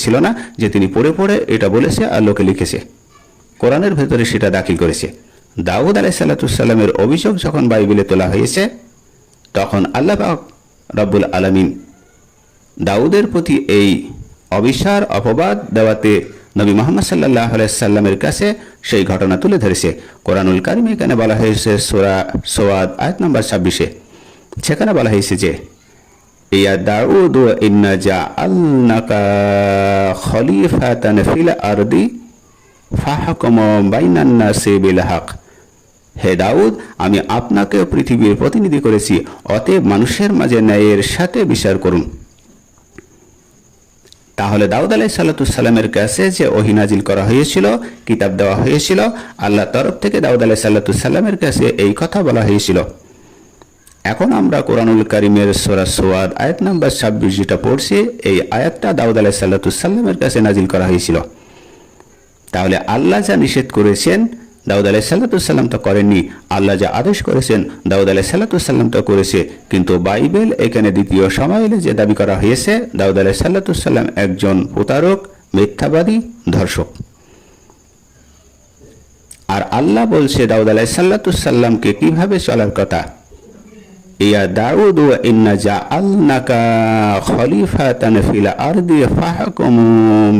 ছিল না যে তিনি পড়ে পড়ে এটা বলেছে আর লোকে লিখেছে। কোরআনের ভেতরে সেটা দাখিল করেছে। দাউদ আলাইহিসসালামের অভিযোগ যখন বাইবেলে তোলা হয়েছে, তখন আল্লাহ পাক রব্বুল আলামিন দাউদের প্রতি এই অবিচার অপবাদ দেওয়াতে নবী মুহাম্মদ সাল্লাল্লাহু আলাইহি সাল্লামের কাছে সেই ঘটনা তুলে ধরেছে। কোরআনুল কারিমে এখানে বলা হয়েছে সূরা সোয়াদ আয়াত নম্বর 26-এ, সেখানে বলা হয়েছে যে ইয়া দাউদ ইন্না জাআলনাকা খলিফাতান ফিল আরদি ফাহকুম বাইনান নাসি বিল হক। হে দাউদ, আমি আপনাকে পৃথিবীর প্রতিনিধি করেছি, অতএব মানুষের মাঝে ন্যায়ের সাথে বিচার করুন। তাহলে দাউদ আলাইহিসসালামের কাছে যে ওহী নাজিল করা হয়েছিল, কিতাব দেওয়া হয়েছিল, আল্লাহর তরফ থেকে দাউদ আলাইহিসসালামের কাছে এই কথা বলা হয়েছিল। এখন আমরা কোরআনুল কারিমের সূরা সোয়াদ আয়াত নাম্বার 26 যেটা পড়ছি, এই আয়াতটা দাউদ আলাইহিসসালামের কাছে নাজিল করা হয়েছিল। তাহলে আল্লাহ যা নিষেধ করেছেন দাউদ আলাইহিসসালাম তো করেননি, আল্লাহ যা আদেশ করেছেন দাউদ আলাইহিসসালাম তো করেছে। কিন্তু বাইবেল এখানে দ্বিতীয় সময়েলে যে দাবি করা হয়েছে দাউদ আলাইহিসসালাম একজন প্রতারক, মিথ্যাবাদী, ধর্ষক। আর আল্লাহ বলছে দাউদ আলাইহিসসালামকে কিভাবে চলার কথা। ইয়া দাউদ ইন্না জাআলনাকা খলিফাতান ফিল আরদি ফাহকুম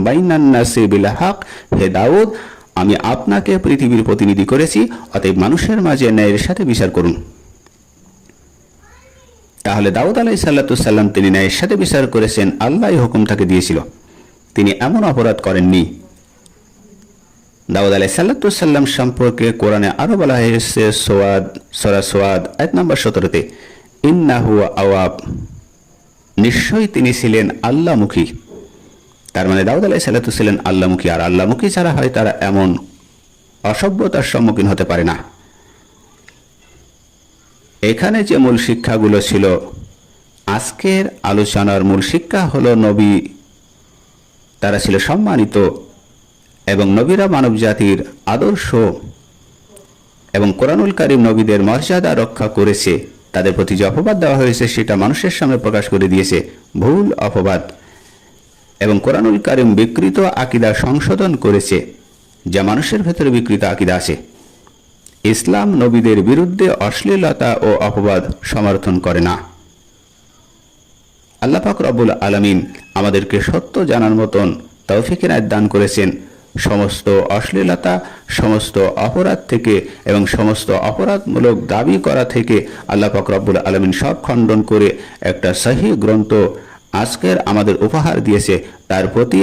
বাইনান নাসি বিল হক। হে দাউদ, আমি আপনাকে পৃথিবীর প্রতিনিধি করেছি, অতএব মানুষের মাঝে ন্যায়ের সাথে বিচার করুন। তাহলে দাউদ আলাইহিসসালাম তিনি ন্যায়ের সাথে বিচার করেছেন, আল্লাহই হুকুম তাকে দিয়েছিল, তিনি এমন অপরাধ করেননি। দাউদ আলাইহিসসালাম সম্পর্কে কোরআনে আরো বলা হয়েছে সূরা সোয়াদ আয়াত নম্বর 17-তে, ইন্নাহু আওয়াব, নিশ্চয়ই তিনি ছিলেন আল্লাহমুখী। তার মানে দাউদ আলাইহিসসালাম ছিলেন আল্লাহমুখী, আর আল্লাহমুখী যারা হয় তারা এমন অসভ্যতার সম্মুখীন হতে পারে না। এখানে যে মূল শিক্ষাগুলো ছিল, আজকের আলোচনার মূল শিক্ষা হলো নবী তারা ছিল সম্মানিত এবং নবীরা মানব জাতির আদর্শ এবং কোরআনুল কারীম নবীদের মর্যাদা রক্ষা করেছে। তাদের প্রতি যে অপবাদ দেওয়া হয়েছে সেটা মানুষের সামনে প্রকাশ করে দিয়েছে, ভুল অপবাদ। এবং কোরআনুল কারীম বিকৃত আকীদা সংশোধন করেছে, যা মানুষের ভেতরে বিকৃত আকীদা আছে। ইসলাম নবীদের বিরুদ্ধে অশ্লীলতা ও অপবাদ সমর্থন করে না। আল্লাহ পাক রব্বুল আলামিন আমাদেরকে সত্য জানার মতন তৌফিক ইনায়াত দান করেছেন। সমস্ত অশ্লীলতা, সমস্ত অপরাধ থেকে এবং সমস্ত অপরাধমূলক দাবি করা থেকে আল্লাহ পাক রব্বুল আলামিন সব খণ্ডন করে একটা সহিহ গ্রন্থ আজকের আমাদের উপহার দিয়েছে। তার প্রতি